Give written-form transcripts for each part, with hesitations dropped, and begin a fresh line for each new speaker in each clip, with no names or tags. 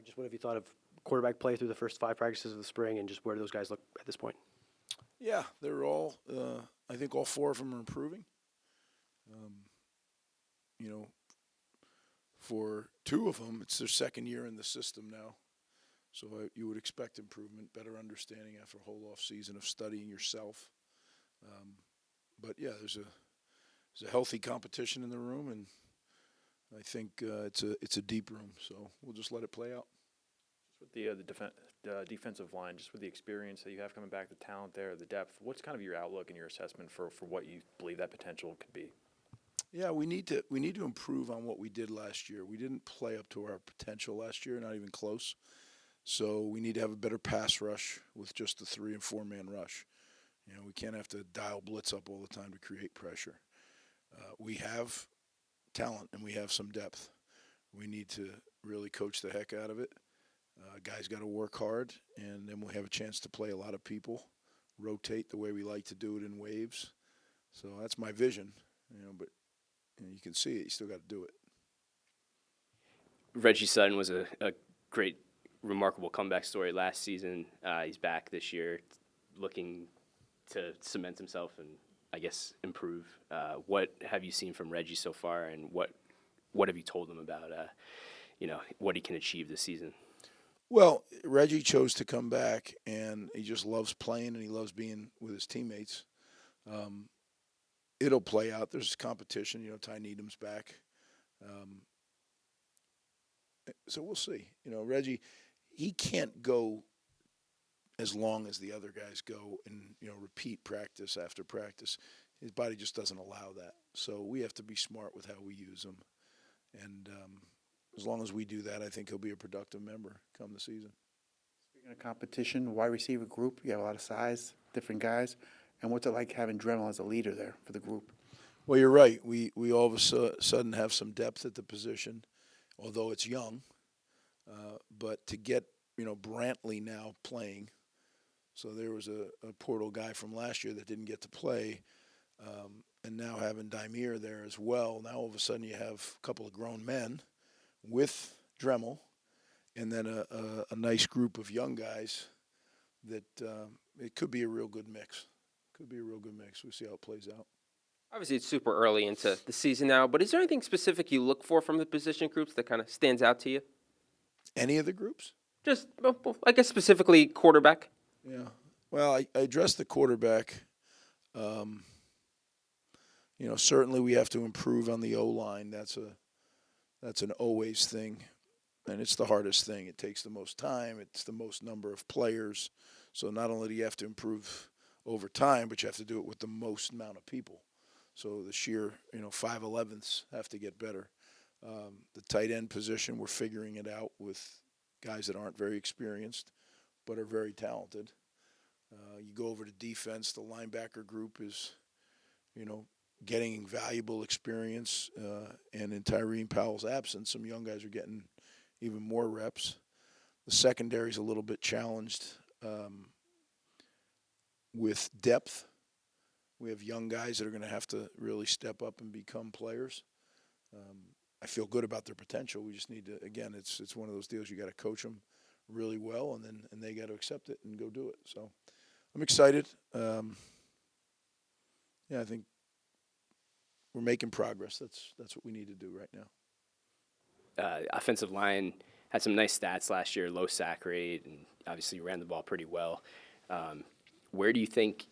Just what have you thought of quarterback play through the first 5 practices of the spring, and just where do those guys look at this point?
Yeah, they're all. I think all 4 of them are improving. Um, you know, for 2 of them, it's their second year in the system now, so you would expect improvement, better understanding after a whole off season of studying yourself. But yeah, there's a healthy competition in the room, and I think it's a deep room. So we'll just let it play out.
With the defensive line, just with the experience that you have coming back, the talent there, the depth, what's kind of your outlook and your assessment for what you believe that potential could be?
Yeah, we need to improve on what we did last year. We didn't play up to our potential last year, not even close. So we need to have a better pass rush with just the 3 and 4 man rush. We can't have to dial blitz up all the time to create pressure. We have talent and we have some depth. We need to really coach the heck out of it. Guys got to work hard, and then we'll have a chance to play a lot of people, rotate the way we like to do it in waves. So that's my vision, but you can see it. You still got to do it.
Reggie Sutton was a great, remarkable comeback story last season. He's back this year, looking to cement himself and, I guess, improve. What have you seen from Reggie so far, and what have you told him about, what he can achieve this season?
Well, Reggie chose to come back, and he just loves playing, and he loves being with his teammates. It'll play out. There's competition. Ty Needham's back. So we'll see. Reggie, he can't go as long as the other guys go and, repeat practice after practice. His body just doesn't allow that. So we have to be smart with how we use him. And as long as we do that, I think he'll be a productive member come the season.
Speaking of competition, wide receiver group, you have a lot of size, different guys. And what's it like having Dremel as a leader there for the group?
Well, you're right. We all of a sudden have some depth at the position, although it's young. But to get, Brantley now playing, so there was a portal guy from last year that didn't get to play, and now having Daimir there as well. Now all of a sudden you have a couple of grown men with Dremel, and then a nice group of young guys that it could be a real good mix. We'll see how it plays out.
Obviously, it's super early into the season now, but is there anything specific you look for from the position groups that kind of stands out to you?
Any of the groups?
Just, well, I guess specifically quarterback.
Yeah. Well, I addressed the quarterback. Certainly we have to improve on the O-line. That's an always thing, and it's the hardest thing. It takes the most time. It's the most number of players. So not only do you have to improve over time, but you have to do it with the most amount of people. So the sheer, 5/11ths have to get better. The tight end position, we're figuring it out with guys that aren't very experienced but are very talented. You go over to defense, the linebacker group is, getting valuable experience, and in Tyreen Powell's absence, some young guys are getting even more reps. The secondary is a little bit challenged with depth. We have young guys that are going to have to really step up and become players. I feel good about their potential. We just need to, again, it's one of those deals you got to coach them really well, and they got to accept it and go do it. So I'm excited. I think we're making progress. That's what we need to do right now.
Offensive line had some nice stats last year, low sack rate, and obviously ran the ball pretty well. Where do you think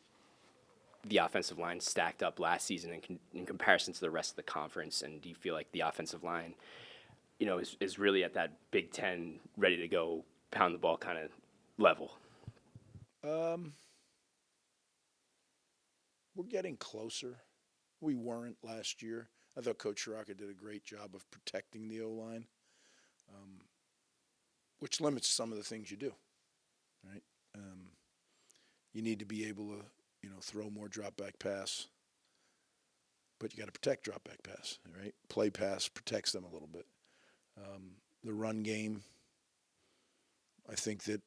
the offensive line stacked up last season in comparison to the rest of the conference? And do you feel like the offensive line, is really at that Big Ten, ready to go, pound the ball kind of level?
We're getting closer. We weren't last year. I thought Coach Shiraka did a great job of protecting the O-line, which limits some of the things you do, right? You need to be able to, throw more drop-back pass, but you got to protect drop-back pass, right? Play pass protects them a little bit. The run game, I think that,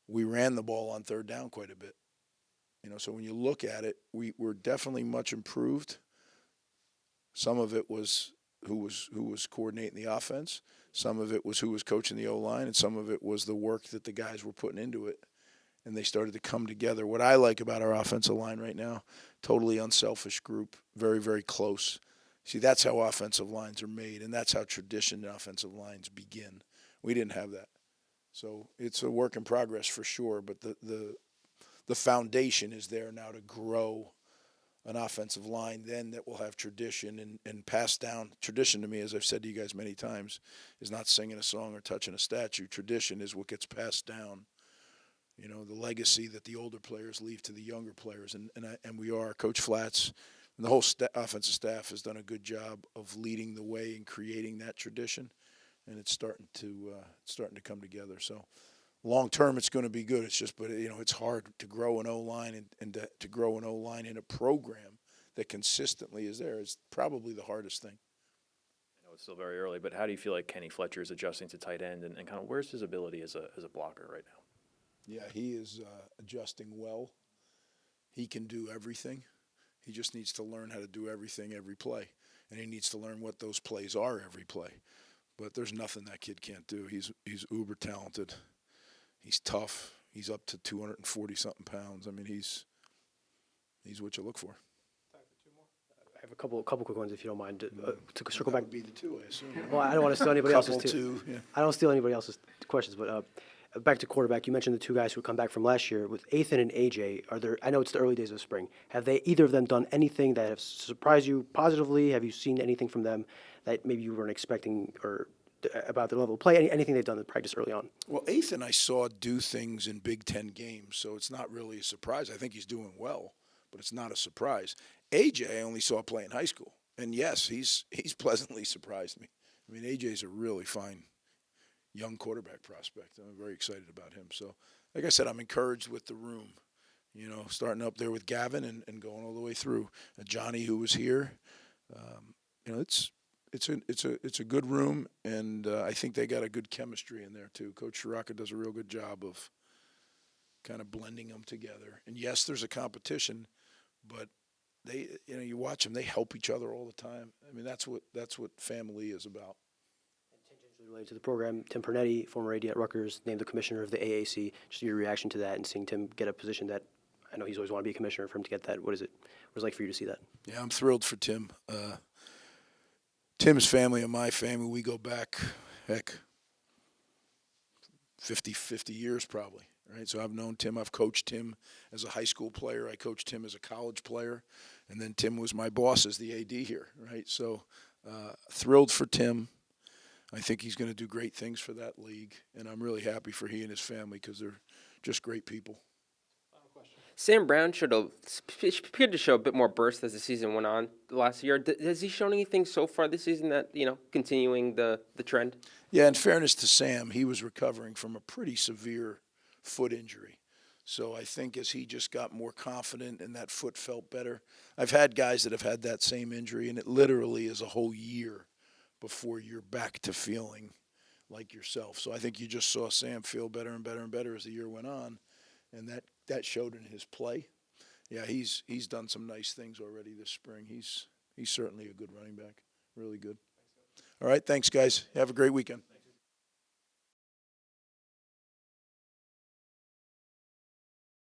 we ran the ball on third down quite a bit. So when you look at it, we're definitely much improved. Some of it was who was coordinating the offense. Some of it was who was coaching the O-line, and some of it was the work that the guys were putting into it. And they started to come together. What I like about our offensive line right now, totally unselfish group, very, very close. See, that's how offensive lines are made, and that's how tradition offensive lines begin. We didn't have that. So it's a work in progress for sure, but the foundation is there now to grow an offensive line then that will have tradition and pass down. Tradition to me, as I've said to you guys many times, is not singing a song or touching a statue. Tradition is what gets passed down. You know, the legacy that the older players leave to the younger players. And we are. Coach Flats and the whole offensive staff has done a good job of leading the way and creating that tradition. And it's starting to come together. So long term, it's going to be good. It's just, but you know, it's hard to grow an O-line and to grow an O-line in a program that consistently is there is probably the hardest thing.
I know it's still very early, but how do you feel like Kenny Fletcher is adjusting to tight end, and kind of where's his ability as a blocker right now?
Yeah, he is adjusting well. He can do everything. He just needs to learn how to do everything every play, and he needs to learn what those plays are every play. But there's nothing that kid can't do. He's uber talented. He's tough. He's up to 240-something pounds. I mean, he's what you look for.
I have a couple quick ones if you don't mind. To circle
That
back.
would be the two, I assume.
Well, I don't want to steal anybody else's
Couple
too.
two, yeah.
I don't steal anybody else's questions, but back to quarterback. You mentioned the two guys who come back from last year with Ethan and AJ. Are there? I know it's the early days of spring. Have they either of them done anything that have surprised you positively? Have you seen anything from them that maybe you weren't expecting or about their level of play? Anything they've done in practice early on?
Well, Ethan, I saw do things in Big Ten games, so it's not really a surprise. I think he's doing well, but it's not a surprise. AJ, I only saw play in high school, and yes, he's pleasantly surprised me. I mean, AJ's a really fine young quarterback prospect. I'm very excited about him. So, like I said, I'm encouraged with the room. You know, starting up there with Gavin and going all the way through. Johnny, who was here, you know, it's a good room, and I think they got a good chemistry in there too. Coach Shiraka does a real good job of kind of blending them together. And yes, there's a competition, but they, you know, you watch them; they help each other all the time. I mean, that's what family is about.
Tangentially related to the program, Tim Pernetti, former AD at Rutgers, named the commissioner of the AAC. Just your reaction to that and seeing Tim get a position that I know he's always wanted to be a commissioner. For him to get that, what is it? What is it like for you to see that?
Yeah, I'm thrilled for Tim. Tim's family and my family, we go back, heck, 50 years probably, right? So I've known Tim. I've coached Tim as a high school player. I coached him as a college player. And then Tim was my boss as the AD here, right? So thrilled for Tim. I think he's going to do great things for that league. And I'm really happy for he and his family because they're just great people.
Sam Brown appeared to show a bit more burst as the season went on last year. Has he shown anything so far this season that, you know, continuing the trend?
Yeah, in fairness to Sam, he was recovering from a pretty severe foot injury. So I think as he just got more confident and that foot felt better. I've had guys that have had that same injury, and it literally is a whole year before you're back to feeling like yourself. So I think you just saw Sam feel better and better and better as the year went on, and that showed in his play. Yeah, he's done some nice things already this spring. He's certainly a good running back, really good. All right, thanks, guys. Have a great weekend.